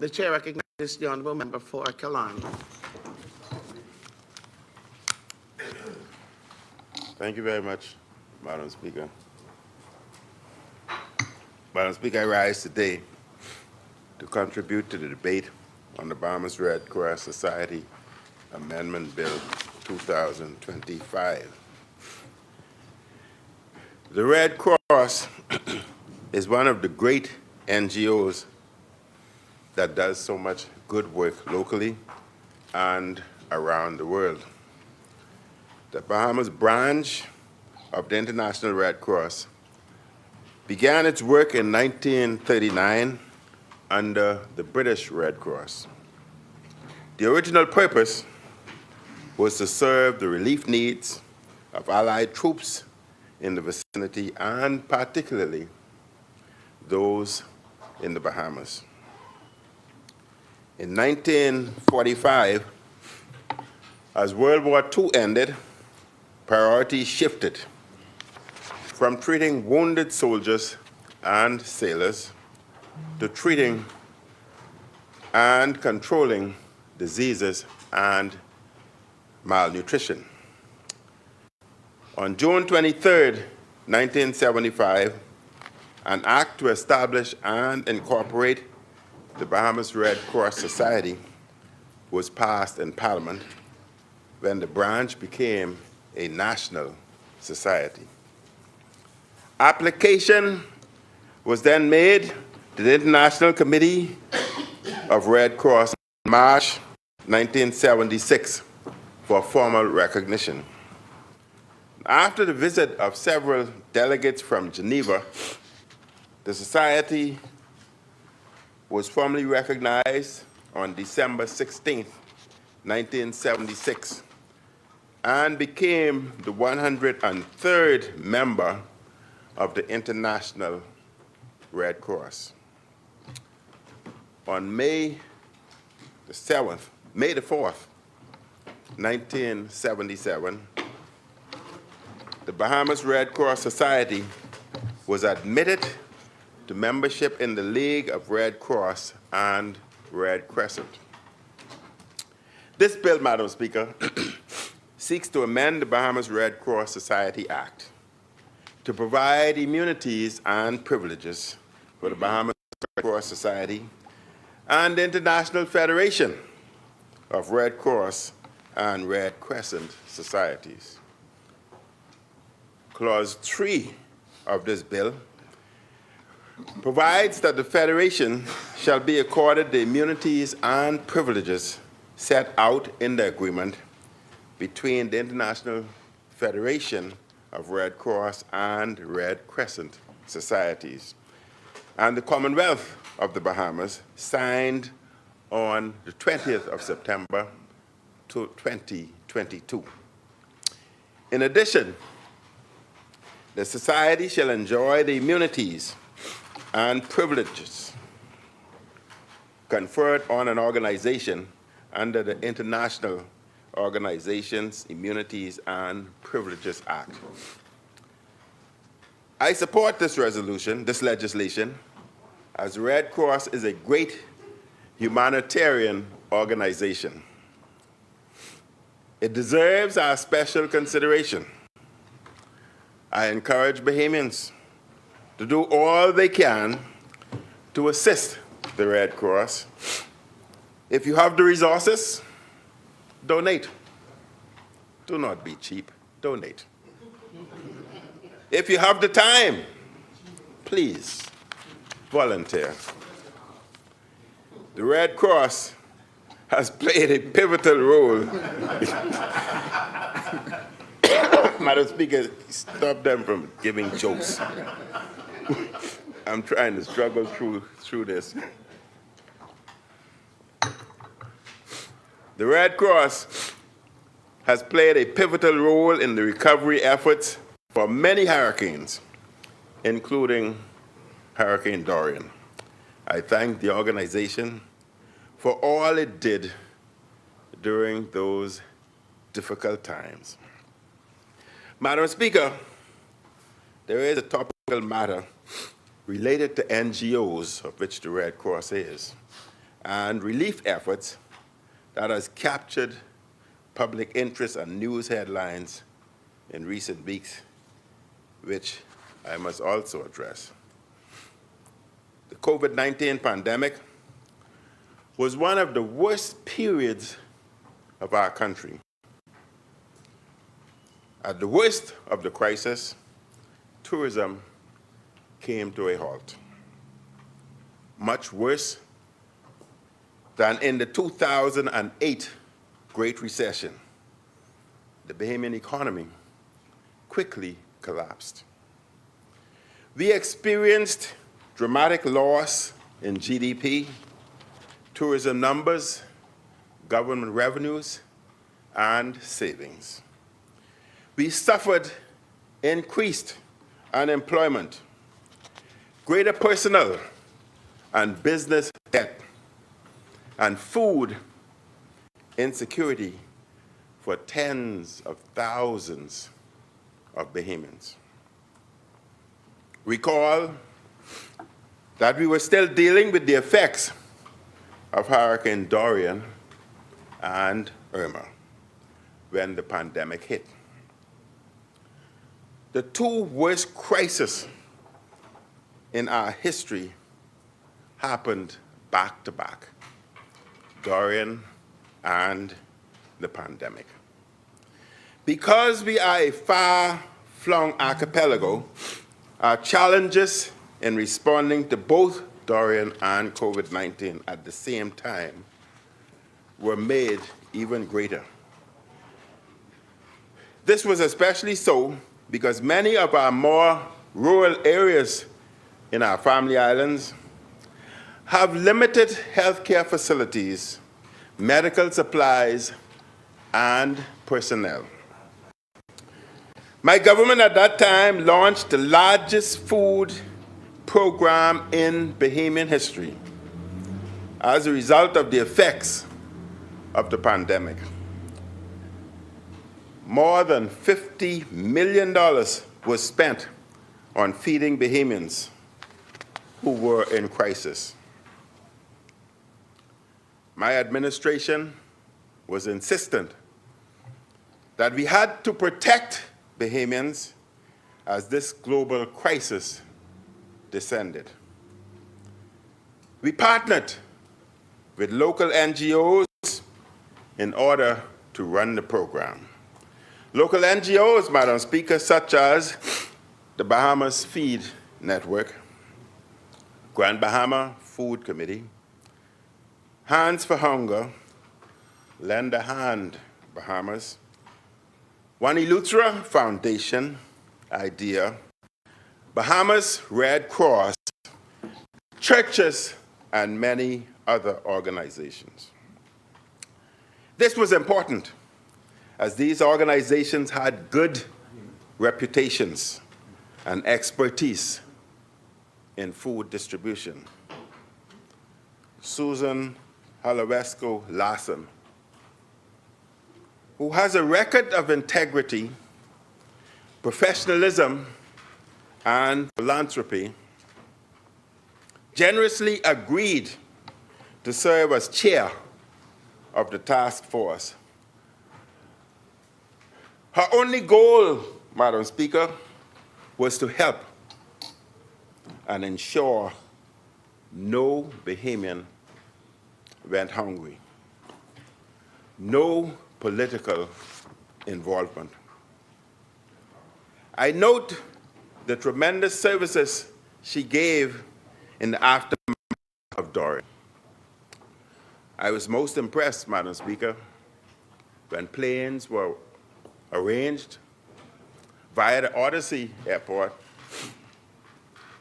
The chair recognizes the honourable member for Killarney. Thank you very much, Madam Speaker. Madam Speaker, I rise today to contribute to the debate on the Bahamas Red Cross Society Amendment Bill 2025. The Red Cross is one of the great NGOs that does so much good work locally and around the world. The Bahamas branch of the International Red Cross began its work in 1939 under the British Red Cross. The original purpose was to serve the relief needs of Allied troops in the vicinity and particularly those in the Bahamas. In 1945, as World War II ended, priorities shifted from treating wounded soldiers and sailors to treating and controlling diseases and malnutrition. On June 23, 1975, an act to establish and incorporate the Bahamas Red Cross Society was passed in Parliament when the branch became a national society. Application was then made to the International Committee of Red Cross in March 1976 for formal recognition. After the visit of several delegates from Geneva, the society was formally recognized on December 16, 1976, and became the 103rd member of the International Red Cross. On May the 4th, 1977, the Bahamas Red Cross Society was admitted to membership in the League of Red Cross and Red Crescent. This bill, Madam Speaker, seeks to amend the Bahamas Red Cross Society Act to provide immunities and privileges for the Bahamas Red Cross Society and the International Federation of Red Cross and Red Crescent Societies. Clause 3 of this bill provides that the Federation shall be accorded the immunities and privileges set out in the agreement between the International Federation of Red Cross and Red Crescent Societies and the Commonwealth of the Bahamas, signed on the 20th of September 2022. In addition, the Society shall enjoy the immunities and privileges conferred on an organization under the International Organizations, Immunities and Privileges Act. I support this legislation, as the Red Cross is a great humanitarian organization. It deserves our special consideration. I encourage Bahamians to do all they can to assist the Red Cross. If you have the resources, donate. Do not be cheap, donate. If you have the time, please volunteer. The Red Cross has played a pivotal role. Madam Speaker, stop them from giving jokes. I'm trying to struggle through this. The Red Cross has played a pivotal role in the recovery efforts for many hurricanes, including Hurricane Dorian. I thank the organization for all it did during those difficult times. Madam Speaker, there is a topical matter related to NGOs, of which the Red Cross is, and relief efforts that has captured public interest and news headlines in recent weeks, which I must also address. The COVID-19 pandemic was one of the worst periods of our country. At the worst of the crisis, tourism came to a halt. Much worse than in the 2008 Great Recession. The Bahamian economy quickly collapsed. We experienced dramatic loss in GDP, tourism numbers, government revenues, and savings. We suffered increased unemployment, greater personal and business debt, and food insecurity for tens of thousands of Bahamians. Recall that we were still dealing with the effects of Hurricane Dorian and Irma when the pandemic hit. The two worst crises in our history happened back to back, Dorian and the pandemic. Because we are a far-flung archipelago, our challenges in responding to both Dorian and COVID-19 at the same time were made even greater. This was especially so because many of our more rural areas in our family islands have limited healthcare facilities, medical supplies, and personnel. My government at that time launched the largest food program in Bahamian history as a result of the effects of the pandemic. More than $50 million was spent on feeding Bahamians who were in crisis. My administration was insistent that we had to protect Bahamians as this global crisis descended. We partnered with local NGOs in order to run the program. Local NGOs, Madam Speaker, such as the Bahamas Feed Network, Grand Bahama Food Committee, Hands for Hunger, Lend a Hand Bahamas, Wanilutra Foundation, IDEA, Bahamas Red Cross, churches, and many other organizations. This was important, as these organizations had good reputations and expertise in food distribution. Susan Halawesco Larson, who has a record of integrity, professionalism, and philanthropy, generously agreed to serve as chair of the task force. Her only goal, Madam Speaker, was to help and ensure no Bahamian went hungry. No political involvement. I note the tremendous services she gave in the aftermath of Dorian. I was most impressed, Madam Speaker, when planes were arranged via the Odyssey Airport,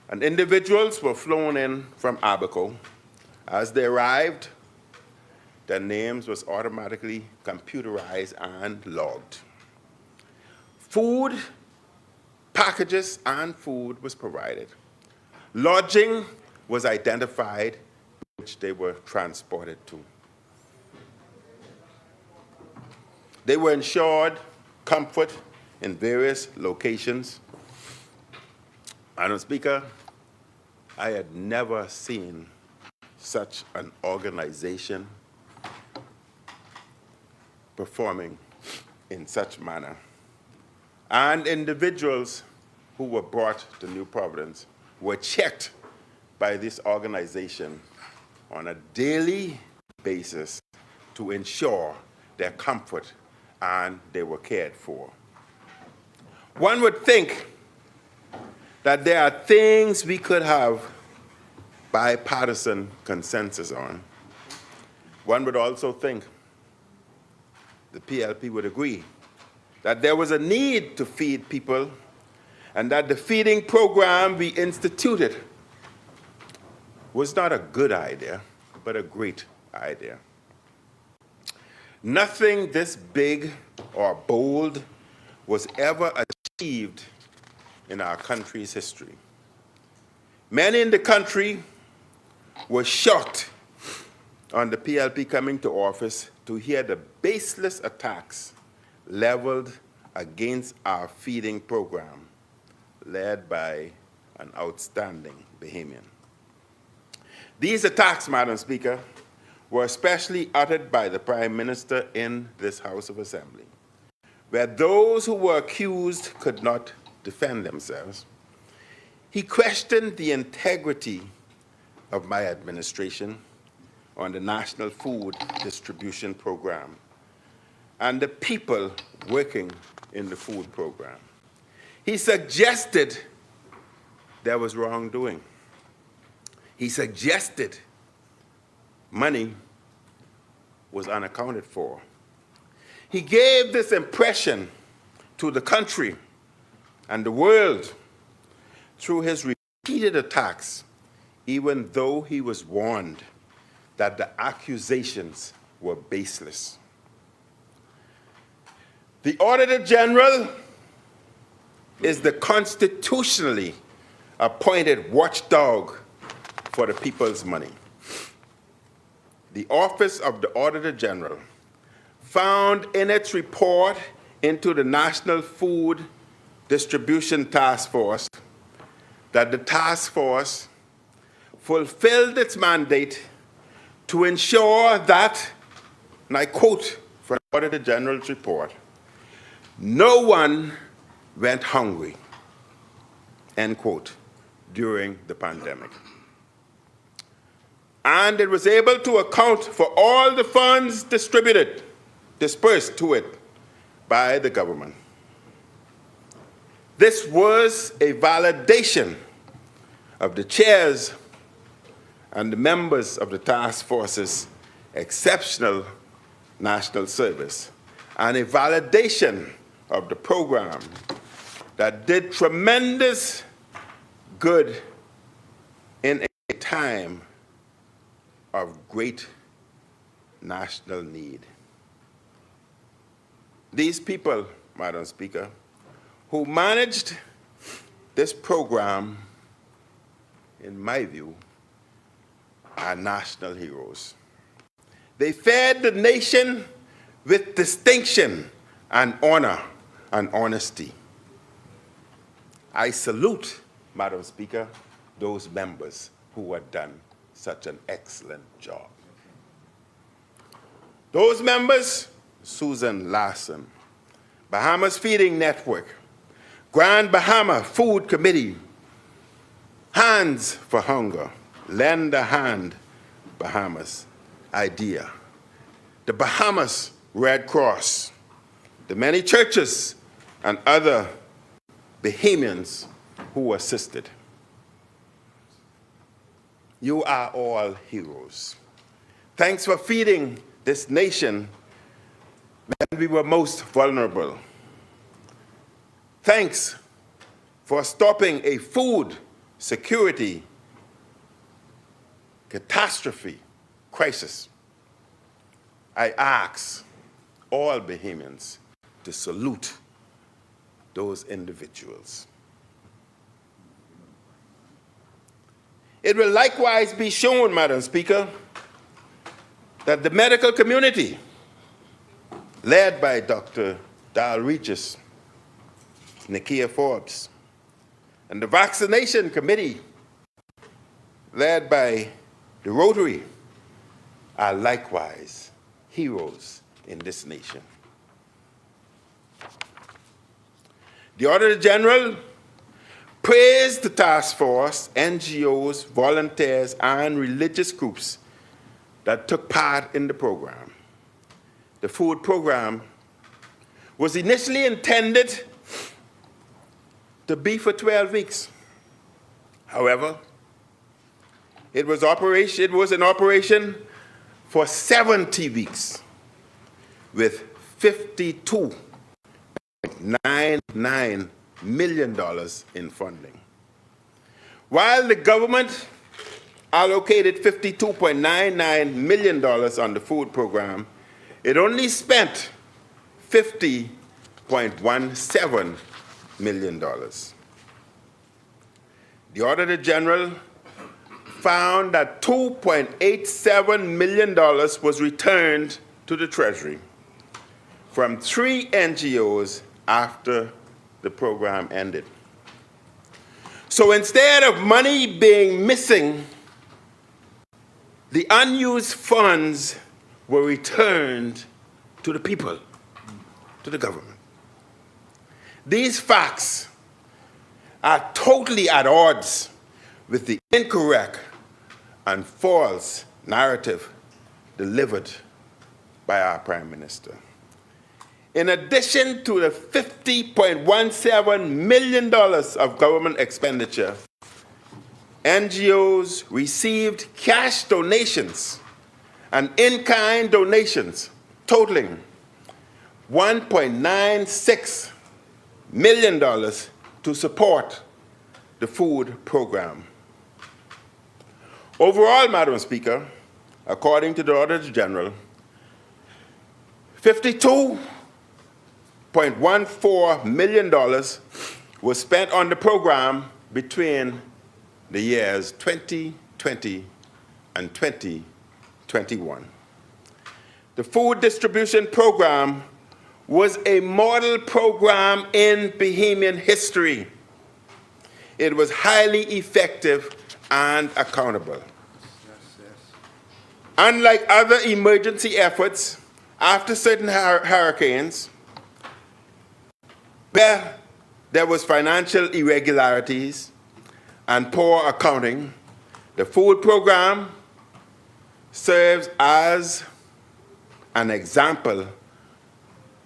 and individuals were flown in from Abaco. As they arrived, their names was automatically computerized and logged. Food, packages, and food was provided. Lodging was identified, which they were transported to. They were ensured comfort in various locations. Madam Speaker, I had never seen such an organization performing in such manner. And individuals who were brought to New Providence were checked by this organization on a daily basis to ensure their comfort and they were cared for. One would think that there are things we could have bipartisan consensus on. One would also think, the PLP would agree, that there was a need to feed people and that the feeding program we instituted was not a good idea, but a great idea. Nothing this big or bold was ever achieved in our country's history. Many in the country were shocked on the PLP coming to office to hear the baseless attacks leveled against our feeding program, led by an outstanding Bahamian. These attacks, Madam Speaker, were especially uttered by the Prime Minister in this House of Assembly, where those who were accused could not defend themselves. He questioned the integrity of my administration on the National Food Distribution Program and the people working in the food program. He suggested there was wrongdoing. He suggested money was unaccounted for. He gave this impression to the country and the world through his repeated attacks, even though he was warned that the accusations were baseless. The Auditor General is the constitutionally appointed watchdog for the people's money. The Office of the Auditor General found in its report into the National Food Distribution Task Force that the task force fulfilled its mandate to ensure that, and I quote from the Auditor General's report, no one went hungry, end quote, during the pandemic. And it was able to account for all the funds dispersed to it by the government. This was a validation of the chairs and the members of the task force's exceptional national service, and a validation of the program that did tremendous good in a time of great national need. These people, Madam Speaker, who managed this program, in my view, are national heroes. They fed the nation with distinction and honor and honesty. I salute, Madam Speaker, those members who have done such an excellent job. Those members, Susan Larson, Bahamas Feeding Network, Grand Bahama Food Committee, Hands for Hunger, Lend a Hand Bahamas, IDEA, the Bahamas Red Cross, the many churches and other Bahamians who assisted. You are all heroes. Thanks for feeding this nation when we were most vulnerable. Thanks for stopping a food security catastrophe crisis. I ask all Bahamians to salute those individuals. It will likewise be shown, Madam Speaker, that the medical community, led by Dr. Dal Regis, Nakia Forbes, and the vaccination committee, led by The Rotary are likewise heroes in this nation. The Auditor General praised the task force, NGOs, volunteers, and religious groups that took part in the program. The food program was initially intended to be for 12 weeks. However, it was in operation for 70 weeks with $52.99 million in funding. While the government allocated $52.99 million on the food program, it only spent $50.17 million. The Auditor General found that $2.87 million was returned to the Treasury from 3 NGOs after the program ended. So instead of money being missing, the unused funds were returned to the people, to the government. These facts are totally at odds with the incorrect and false narrative delivered by our Prime Minister. In addition to the $50.17 million of government expenditure, NGOs received cash donations and in-kind donations totaling $1.96 million to support the food program. Overall, Madam Speaker, according to the Auditor General, $52.14 million was spent on the program between the years 2020 and 2021. The food distribution program was a model program in Bahamian history. It was highly effective and accountable. Unlike other emergency efforts after certain hurricanes, where there was financial irregularities and poor accounting, the food program serves as an example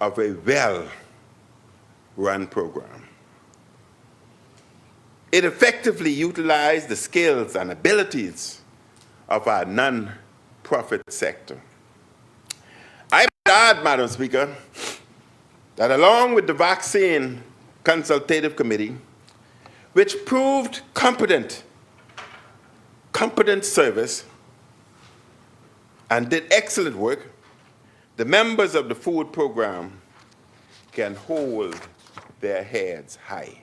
of a well-run program. It effectively utilized the skills and abilities of our non-profit sector. I would add, Madam Speaker, that along with the Vaccine Consultative Committee, which proved competent service and did excellent work, the members of the food program can hold their heads high.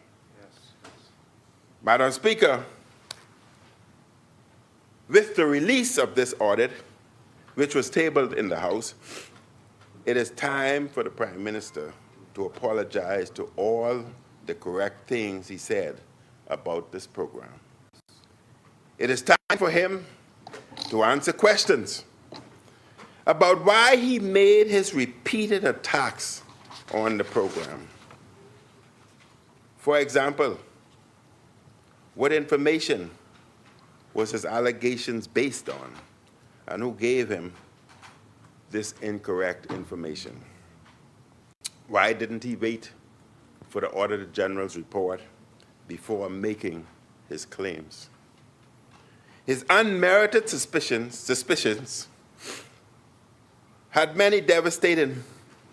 Madam Speaker, with the release of this audit, which was tabled in the House, it is time for the Prime Minister to apologize to all the correct things he said about this program. It is time for him to answer questions about why he made his repeated attacks on the program. For example, what information was his allegations based on, and who gave him this incorrect information? Why didn't he wait for the Auditor General's report before making his claims? His unmerited suspicions had many devastating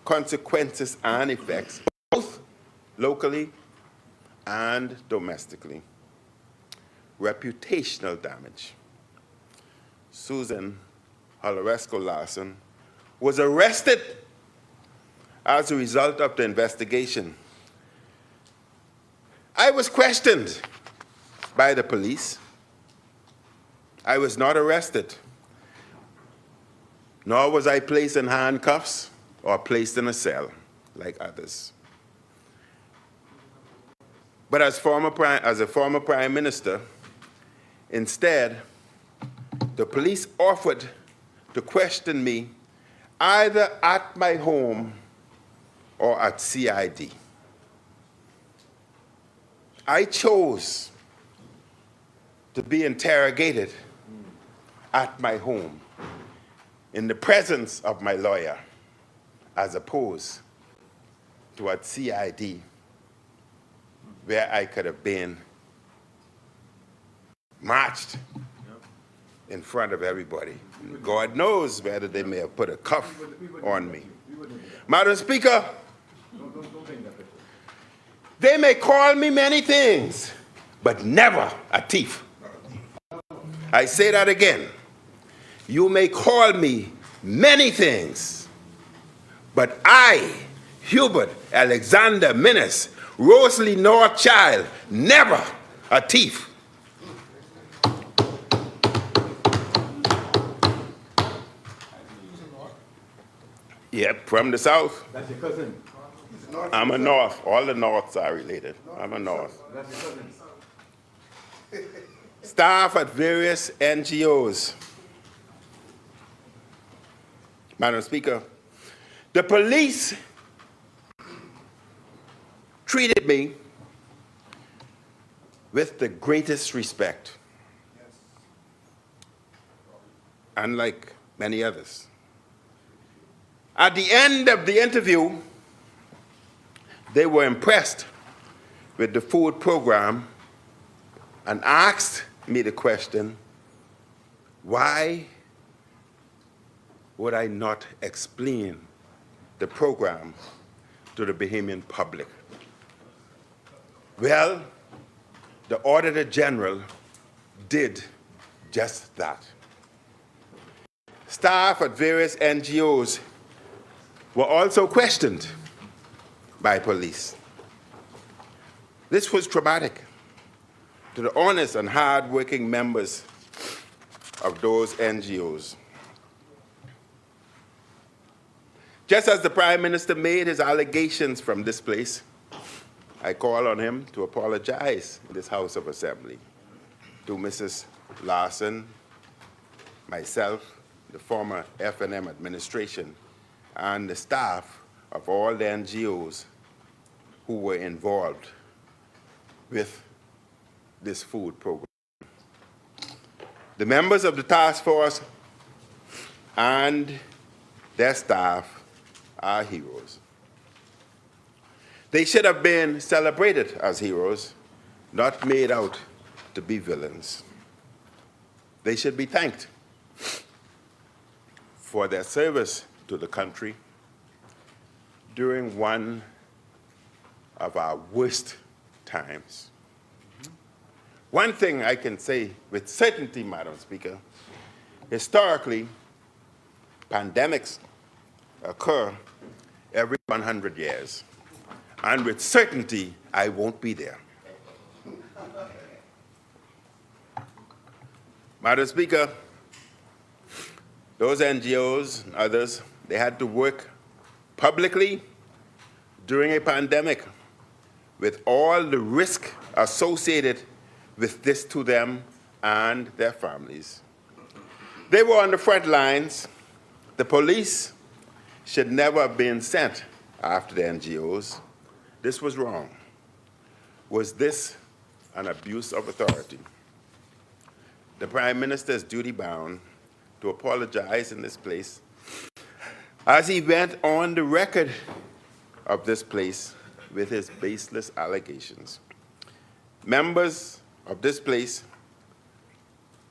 consequences and effects, both locally and domestically. Reputational damage. Susan Holoresco Larson was arrested as a result of the investigation. I was questioned by the police. I was not arrested, nor was I placed in handcuffs or placed in a cell like others. But as a former Prime Minister, instead, the police offered to question me either at my home or at CID. I chose to be interrogated at my home in the presence of my lawyer, as opposed to at CID, where I could have been marched in front of everybody. God knows whether they may have put a cuff on me. Madam Speaker, they may call me many things, but never a thief. I say that again. You may call me many things, but I, Hubert Alexander Minnis, Rosalie North child, never a thief. Yep, from the south. That's your cousin. I'm a north. All the norths are related. I'm a north. That's your cousin. Staff at various NGOs. Madam Speaker, the police treated me with the greatest respect, unlike many others. At the end of the interview, they were impressed with the food program and asked me the question, why would I not explain the program to the Bahamian public? Well, the Auditor General did just that. Staff at various NGOs were also questioned by police. This was traumatic to the honest and hard-working members of those NGOs. Just as the Prime Minister made his allegations from this place, I call on him to apologize in this House of Assembly to Mrs. Larson, myself, the former F&M administration, and the staff of all the NGOs who were involved with this food program. The members of the task force and their staff are heroes. They should have been celebrated as heroes, not made out to be villains. They should be thanked for their service to the country during one of our worst times. One thing I can say with certainty, Madam Speaker, historically, pandemics occur every 100 years. And with certainty, I won't be there. Madam Speaker, those NGOs and others, they had to work publicly during a pandemic with all the risk associated with this to them and their families. They were on the front lines. The police should never have been sent after the NGOs. This was wrong. Was this an abuse of authority? The Prime Minister is duty-bound to apologize in this place as he went on the record of this place with his baseless allegations. Members of this place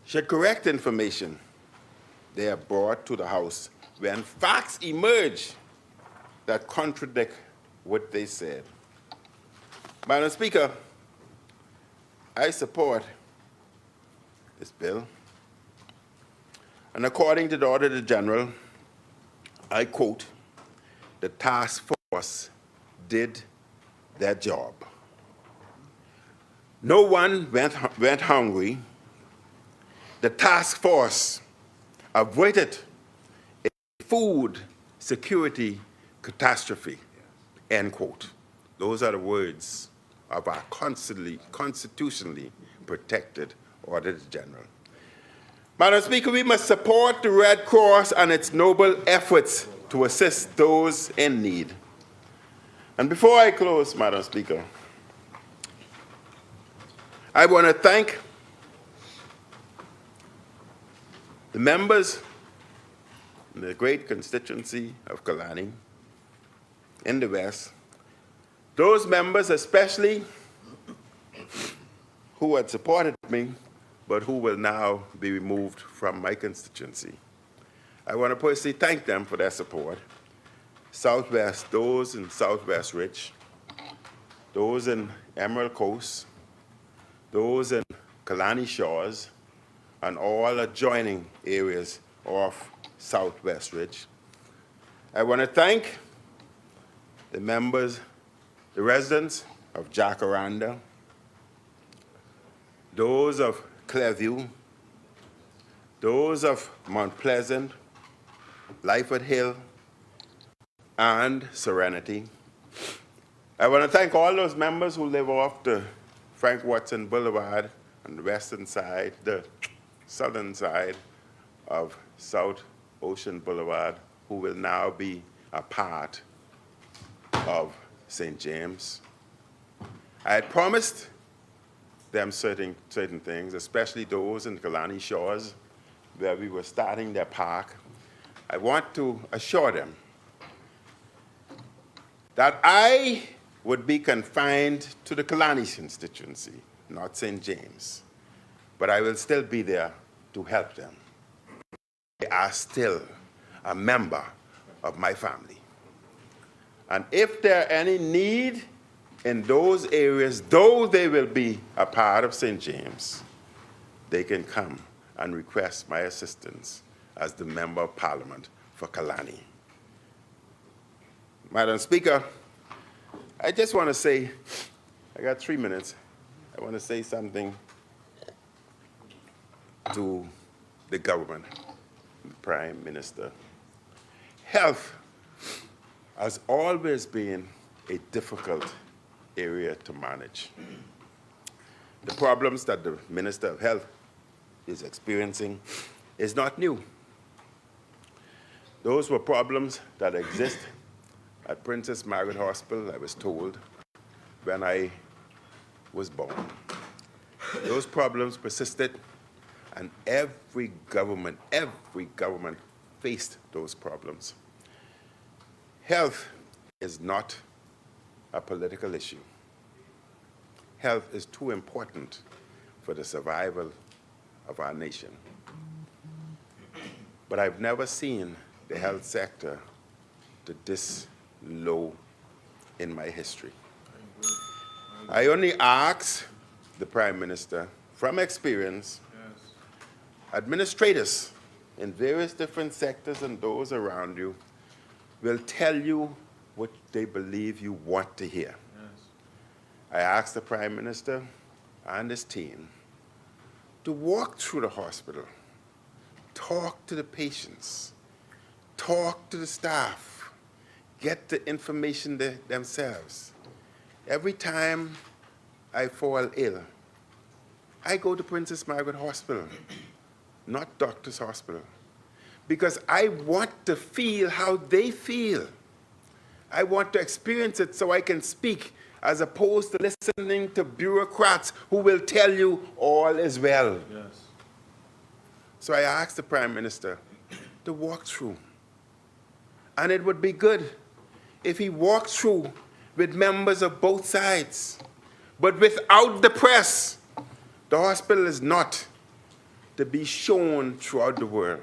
should correct information they have brought to the House when facts emerge that contradict what they said. Madam Speaker, I support this bill. And according to the Auditor General, I quote, the task force did their job. No one went hungry. The task force avoided a food security catastrophe, end quote. Those are the words of our constitutionally protected Auditor General. Madam Speaker, we must support the Red Cross and its noble efforts to assist those in need. And before I close, Madam Speaker, I want to thank the members in the great constituency of Killarney in the West, those members especially who had supported me but who will now be removed from my constituency. I want to personally thank them for their support. Southwest, those in Southwest Rich, those in Emerald Coast, those in Killarney Shores, and all adjoining areas of Southwest Ridge. I want to thank the members, the residents of Jacaranda, those of Clearview, those of Mount Pleasant, Lyford Hill, and Serenity. I want to thank all those members who live off the Frank Watson Boulevard on the western side, the southern side of South Ocean Boulevard, who will now be a part of St. James. I had promised them certain things, especially those in Killarney Shores, where we were starting their park. I want to assure them that I would be confined to the Killarney constituency, not St. James, but I will still be there to help them. They are still a member of my family. And if there are any need in those areas, though they will be a part of St. James, they can come and request my assistance as the Member of Parliament for Killarney. Madam Speaker, I just want to say, I got 3 minutes. I want to say something to the government, the Prime Minister. Health has always been a difficult area to manage. The problems that the Minister of Health is experiencing is not new. Those were problems that exist at Princess Margaret Hospital, I was told, when I was born. Those problems persisted, and every government faced those problems. Health is not a political issue. Health is too important for the survival of our nation. But I've never seen the health sector to this low in my history. I only ask the Prime Minister, from experience, administrators in various different sectors and those around you will tell you what they believe you want to hear. I asked the Prime Minister and his team to walk through the hospital, talk to the patients, talk to the staff, get the information themselves. Every time I fall ill, I go to Princess Margaret Hospital, not Doctor's Hospital, because I want to feel how they feel. I want to experience it so I can speak, as opposed to listening to bureaucrats who will tell you all is well. Yes. So I asked the Prime Minister to walk through. And it would be good if he walked through with members of both sides, but without the press. The hospital is not to be shown throughout the world.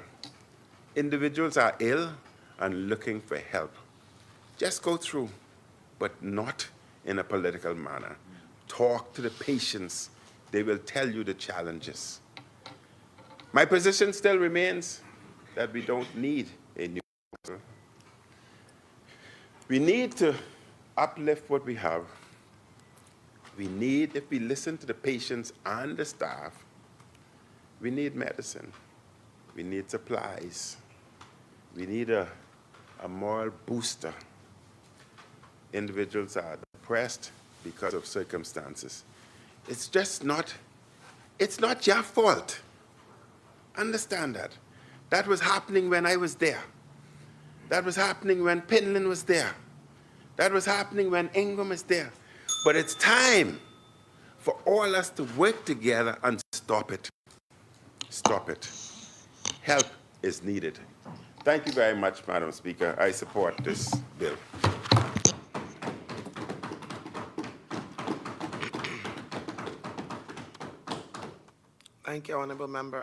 Individuals are ill and looking for help. Just go through, but not in a political manner. Talk to the patients. They will tell you the challenges. My position still remains that we don't need a new hospital. We need to uplift what we have. We need, if we listen to the patients and the staff, we need medicine. We need supplies. We need a moral booster. Individuals are depressed because of circumstances. It's just not, it's not your fault. Understand that. That was happening when I was there. That was happening when Pinland was there. That was happening when Ingram was there. But it's time for all us to work together and stop it. Stop it. Help is needed. Thank you very much, Madam Speaker. I support this bill. Thank you, Honourable Member.